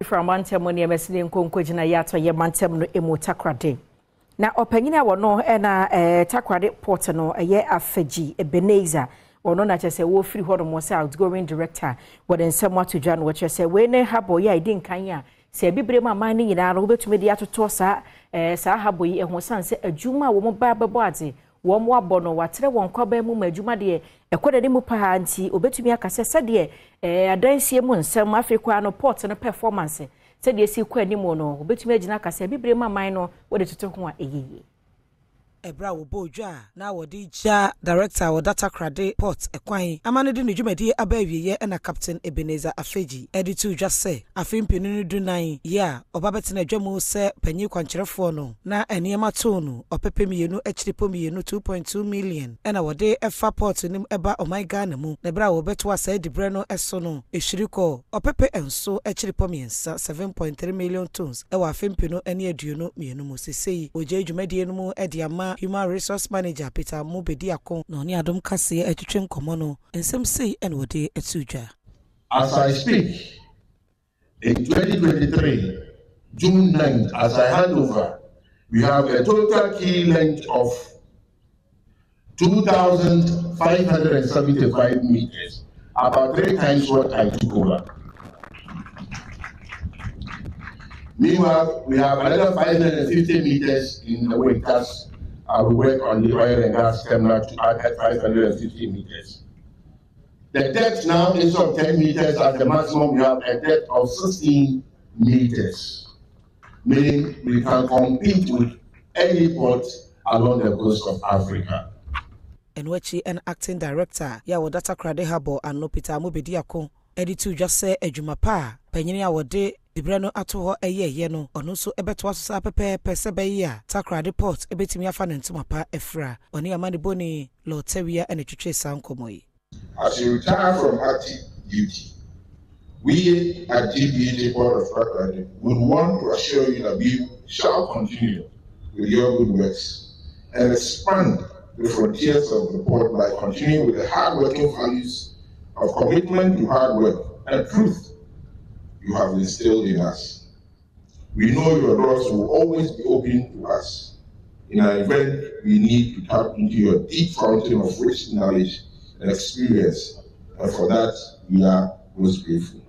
from Mantemoni Messin Konkojina Yato Yamantem no emo Takoradi. Na opanyina wono na Takoradi port no ye afeji Ebenezer ono na chese wo free hodo mo say outgoing director woden semwa to Jan wo chese we ne habo ya idin kanya se bibre ma man ni nyina ro betumi de atoto sa habo yi ehwo sanse adwuma wo mo ba bebo ade wo mo abono watere won kwaba mu adwuma de ekode de mu pa nti obetumi akase sede adansie mu nsem Africa no port no performance sede si kwa animo no obetumi agina akase bibre ma man no wo de toto ho a eyeye Ebra wo bodwa na wodi ja director wo Takoradi port ekwan amane de nedwumadi abawiye na captain Ebenezer Afeji editu dwa se afimpinu no dunan ya obabetena dwamu se panyi kwankyerefo no na eniema to no opepemienu achiripomiyenu 2.2 million na wode efa port nim eba Ghana mu na ebra wo beto asa dibre no eso no ehiriko opepe enso achiripomiensa 7.3 million tons ewa afimpinu ene aduonu mienu mu sesei oje dwumadi enu mu ediama Human Resource Manager Peter Mubedi Akon no ni Adom Kasee etwetwe nkomo no ensem sei ene wode etudwa. As I speak in 2023 June 9th as I hand over we have a total key length of 2,575 meters, about 3 times what I took over. Meanwhile, we have another 550 meters in the winters. We work on the oil and gas terminal to add 550 meters. The depth now is of 10 meters at the maximum. We have a depth of 16 meters, meaning we can compete with any port along the coast of Africa. And which an acting director, Yawo Takoradi Habo and no Peter Mubedi Akon, editu just say ejumapa, penyini awode Ibrano atoho eye no ono so ebeto aso pepe pesebe ya Takoradi port ebetimi afa nentuma pa efra oni amani boni lotewia ene twetwe sankomoyi. As you retire from active duty, we at DBJ Port of Takoradi would want to assure you that we shall continue with your good works and expand the frontiers of the port by continuing with the hard-working values of commitment to hard work and truth you have instilled in us. We know your doors will always be open to us. In an event, we need to tap into your deep fountain of rich knowledge and experience, and for that, we are most grateful.